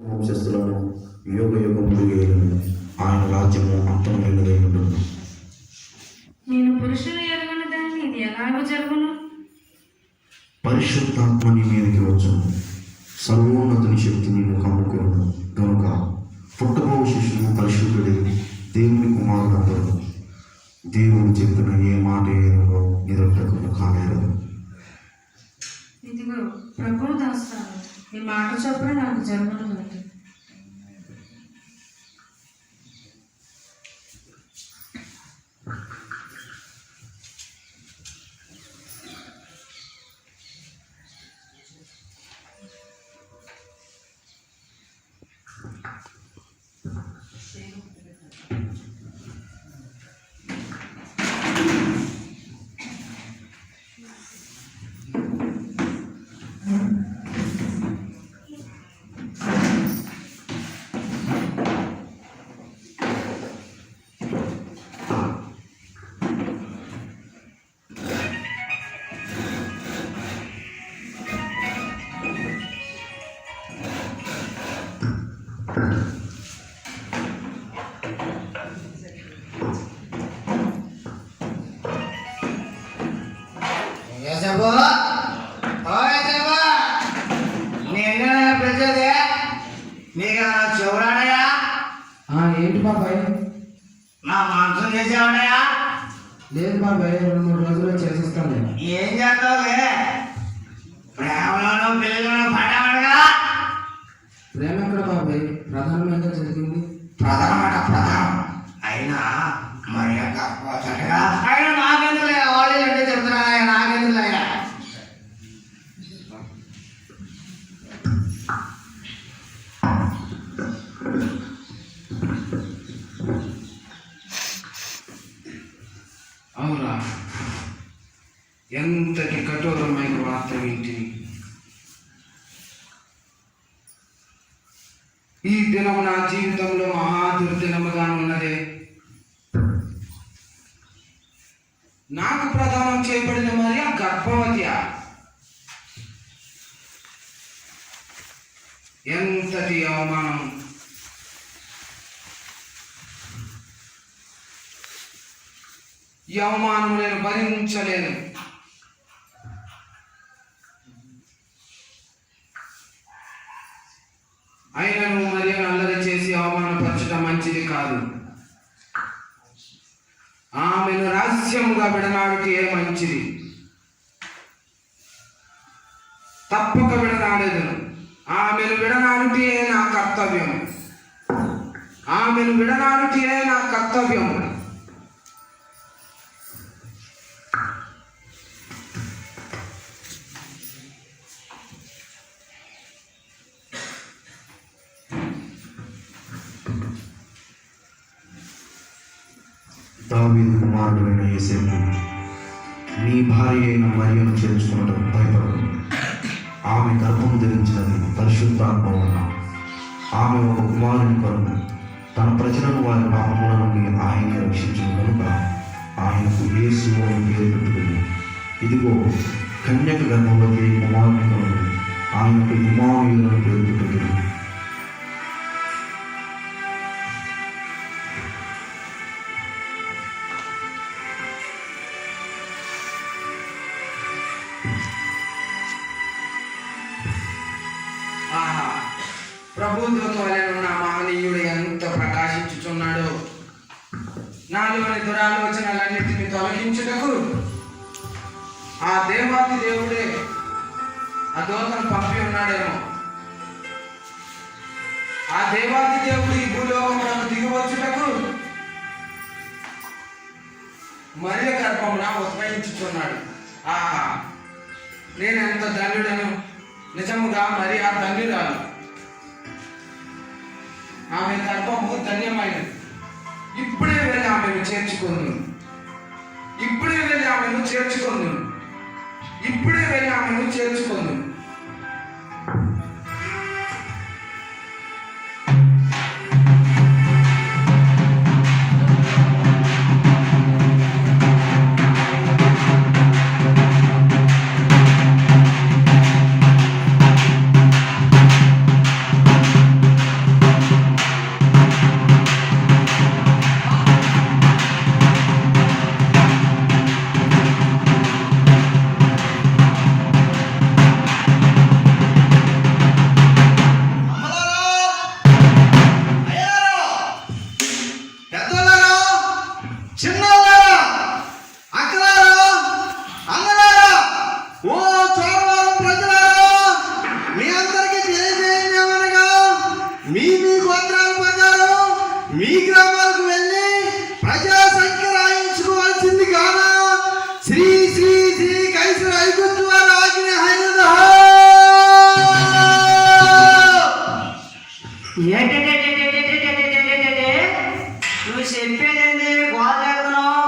వంశస్థులను యుగ యుగములు ఏలును. ఆయన రాజ్యము అంతం లేనిదై ఉండును. నేను పురుషులు ఎరుగని దాన్ని ఇది ఎలాగో జరుగును? పరిశుద్ధాత్మ నీ మీదకి వచ్చును, సర్వోన్నతుని శక్తి నిన్ను కమ్ముకొను. కనుక పుట్టబో శిశువు పరిశుద్ధుడే, దేవుని కుమారుడందరు. దేవుడు చెప్పిన ఏ మాట ఏదో నిరర్థకము కానేరదు. ఇదిగో ప్రభువు దాస్తాను, ఈ మాట చొప్పున నాకు జరుగును. ఏంటి బాబాయ్? నా మాంసం చేసేవాడయా? లేదు బాబాయ్, 2-3 రోజుల్లో చేసిస్తాను. ఏం చేస్తావులే? ప్రేమలోనూ పెళ్ళిలోనూ పడ్డామడగా. ప్రేమ ఎక్కడ బాబాయ్? ప్రధానమైన జరిగింది. ప్రధానం అయినా మరి చక్కగా అయినా నాకెందుకు వాళ్ళు అంటే చెప్తున్నా, నాకెందుకు అయ్యా? అవునా, ఎంతటి కఠోరమైన వార్త వింటిని. ఈ దినము నా జీవితంలో మహా దుర్దినముగా ఉన్నదే. నాకు ప్రదానం చేయబడిన మరియా గర్భవతి. ఎంతటి అవమానం! ఈ అవమానం నేను భరించలేను. అయినను మరియను అల్లరి చేసి అవమానపరచడం మంచిది కాదు. ఆమెను రహస్యముగా విడనాడుటే మంచిది. తప్పక విడనాడేదను. ఆమెను విడనాడుటే నా కర్తవ్యం. ఆమెను విడనాడుటే నా కర్తవ్యం. దావీదు కుమారుడైన యేసేపు, నీ భార్య అయిన మరియను చేర్చుకున్నటం భయపడదు. ఆమె గర్భము ధరించినది పరిశుద్ధాత్మ వలన. ఆమె ఒక కుమారుని కొరకు తన ప్రజలను వారి పాపముల నుండి ఆయనే రక్షించిన కనుక ఆయనకు యేసు అని పేరు పెట్టుకుంది. ఇదిగో కన్యక గర్భవతి కుమారుని కొరకు ఆయనకు ఇమ్మానుయేలు అని పేరు పెట్టుకుంది. ప్రభుత్వతో వలన నా మహనీయుడు ఎంత ప్రకాశించుచున్నాడో. నాలోని దురాలోచనలన్నిటిని తొలగించుటకు ఆ దేవాది దేవుడే ఆ దూతను పంపి ఉన్నాడేమో. ఆ దేవాది దేవుడు ఈ భూలోకములకు దిగివచ్చుటకు మరియ గర్భమున ఉద్భవించుచున్నాడు. ఆహా, నేను ఎంత ధన్యుడను! నిజముగా మరి ఆ ధన్యురాలు. ఆమె గర్భము ధన్యమైనది. ఇప్పుడే వెళ్ళి ఆమెను చేర్చుకుంది. ఇప్పుడే వెళ్ళి ఆమెను చేర్చుకుంది. ఇప్పుడే వెళ్ళి ఆమెను చేర్చుకుంది. నువ్వు చెప్పేదేంటి గోడ లేకున్నావు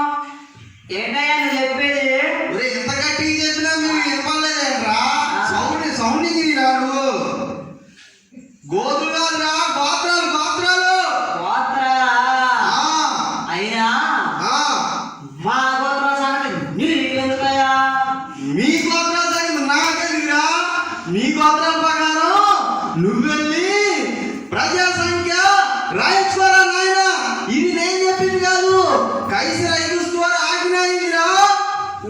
ఏంటయ్యా నువ్వు చెప్పేది ఒరే ఎంత గట్టిగా చెప్పినా మీరు వినపడలేదేంట్రా సౌండింగ్ రా నువ్వు గోతులు కాదురా గోత్రాలు గోత్రాలు గోత్రాలా అయినా మా గోత్రాల సంగతి నీకెందుకయ్యా మీ గోత్రాల సంగతి నాకెందుకురా మీ గోత్రాల ప్రకారం నువ్వెళ్ళి ప్రజా సంఖ్య రాయించుకోరా నాయన ఇది నేను చెప్పింది కాదు కైసర్ ఐగుస్తు వారు ఆజ్ఞ ఇదిరా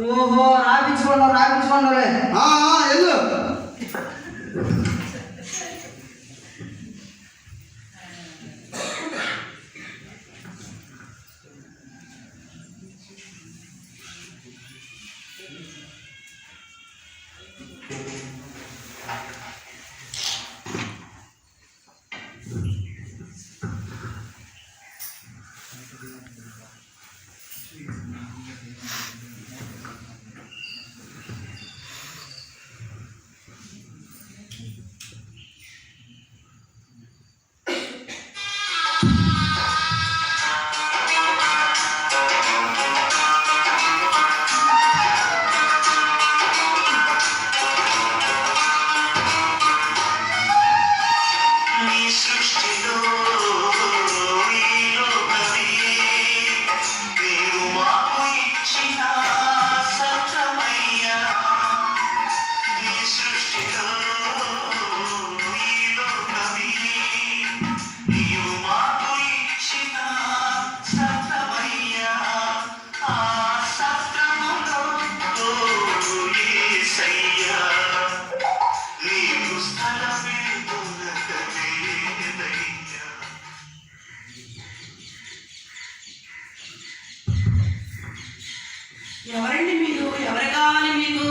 ఓహో రాపించుకోండి వెళ్ళు ఎవరండి మీరు? ఎవరు కావాలి మీకు?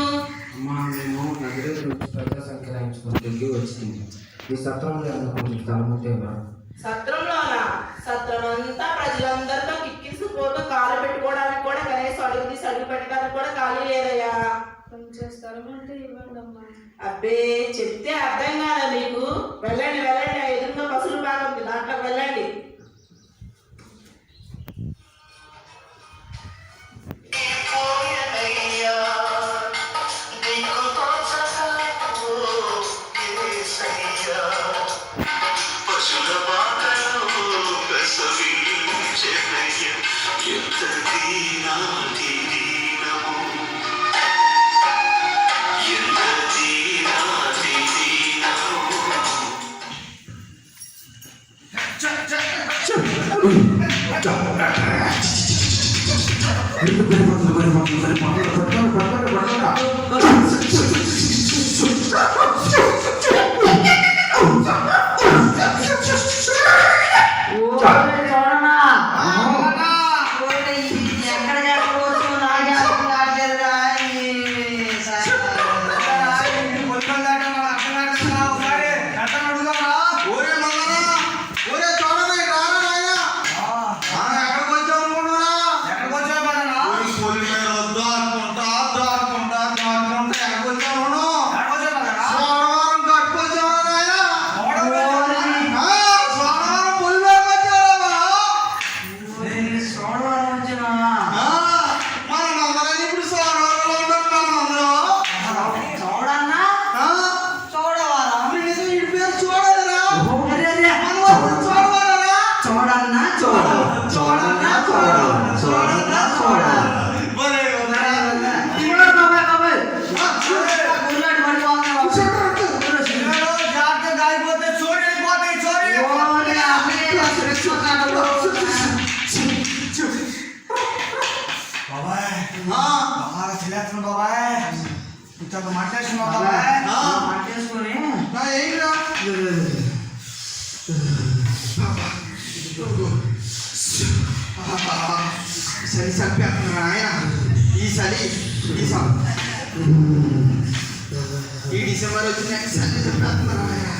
అమ్మా మేము నగరం ప్రజా సంక్రాంతికి వచ్చింది ఈ సత్రంలో కొంచెం స్థలముంటేవా సత్రంలోనా? సత్రం అంతా ప్రజలందరితో కిక్కిరిసిపోతూ కాలు పెట్టుకోవడానికి కూడా కనీసం అడుగు తీసి అడుగు పెట్టడానికి కూడా ఖాళీ లేదయ్యా. కొంచెం స్థలం అంటే ఇవ్వండి అమ్మా. అబ్బే చెప్తే అర్థం కాదా మీకు? వెళ్ళండి వెళ్ళండి, ఎదురుగా పసులు బాగా ఉంది, దాంట్లోకి వెళ్ళండి. చలి చంపేస్తున్నా ఆయన ఈ చలి ఈ డిసెంబర్ వచ్చినాక చలి చంపేస్తున్నా ఆయన